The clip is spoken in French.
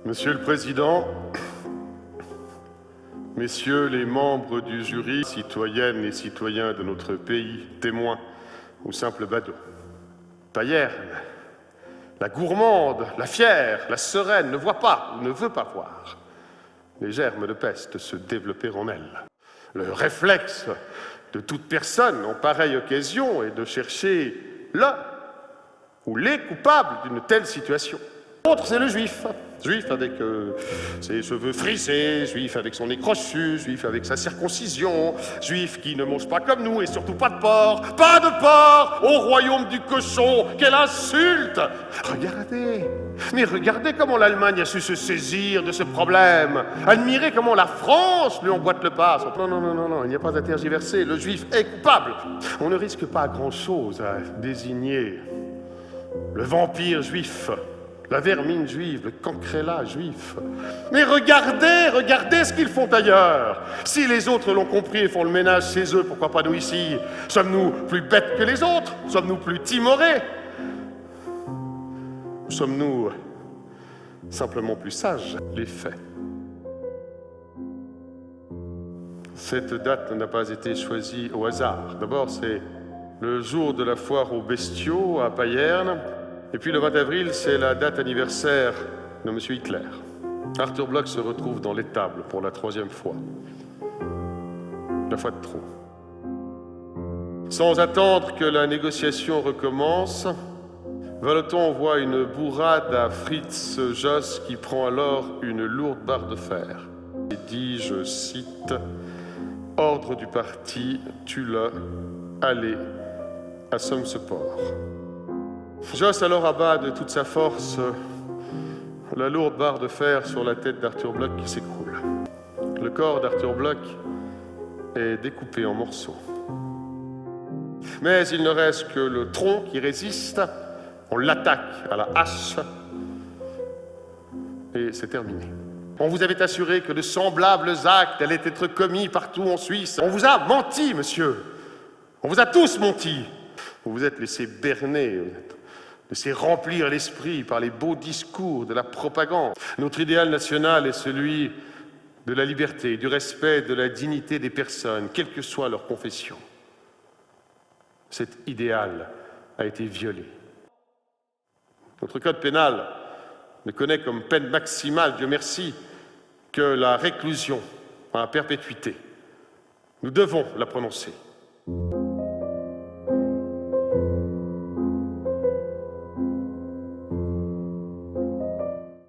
Monsieur le Président, Messieurs les membres du jury, citoyennes et citoyens de notre pays, témoins ou simples badauds, Payerne, la gourmande, la fière, la sereine ne voit pas ou ne veut pas voir les germes de peste se développer en elle. Le réflexe de toute personne en pareille occasion est de chercher le ou les coupables d'une telle situation. L'autre, c'est le juif. Juif avec ses cheveux frisés, juif avec son nez crochu, juif avec sa circoncision, juif qui ne mange pas comme nous et surtout pas de porc. Pas de porc au royaume du cochon. Quelle insulte! Regardez, mais regardez comment l'Allemagne a su se saisir de ce problème. Admirez comment la France lui emboîte le pas. Non, il n'y a pas à tergiverser. Le juif est coupable. On ne risque pas grand-chose à désigner le vampire juif, la vermine juive, le cancrélat juif. Mais regardez ce qu'ils font ailleurs. Si les autres l'ont compris et font le ménage chez eux, pourquoi pas nous ici? Sommes-nous plus bêtes que les autres? Sommes-nous plus timorés? Sommes-nous simplement plus sages? Les faits. Cette date n'a pas été choisie au hasard. D'abord, c'est le jour de la foire aux bestiaux à Payerne. Et puis le 20 avril, c'est la date anniversaire de M. Hitler. Arthur Bloch se retrouve dans l'étable pour la 3e fois. La fois de trop. Sans attendre que la négociation recommence, Vallotton envoie une bourrade à Fritz Josse qui prend alors une lourde barre de fer. Et dit, je cite, « Ordre du parti, tue-le, allez, assomme ce porc ». Josse alors abat de toute sa force la lourde barre de fer sur la tête d'Arthur Bloch qui s'écroule. Le corps d'Arthur Bloch est découpé en morceaux. Mais il ne reste que le tronc qui résiste. On l'attaque à la hache et c'est terminé. On vous avait assuré que de semblables actes allaient être commis partout en Suisse. On vous a menti, monsieur. On vous a tous menti. Vous vous êtes laissé berner, laissé remplir l'esprit par les beaux discours de la propagande. Notre idéal national est celui de la liberté, du respect, de la dignité des personnes, quelle que soit leur confession. Cet idéal a été violé. Notre code pénal ne connaît comme peine maximale, Dieu merci, que la réclusion à perpétuité. Nous devons la prononcer.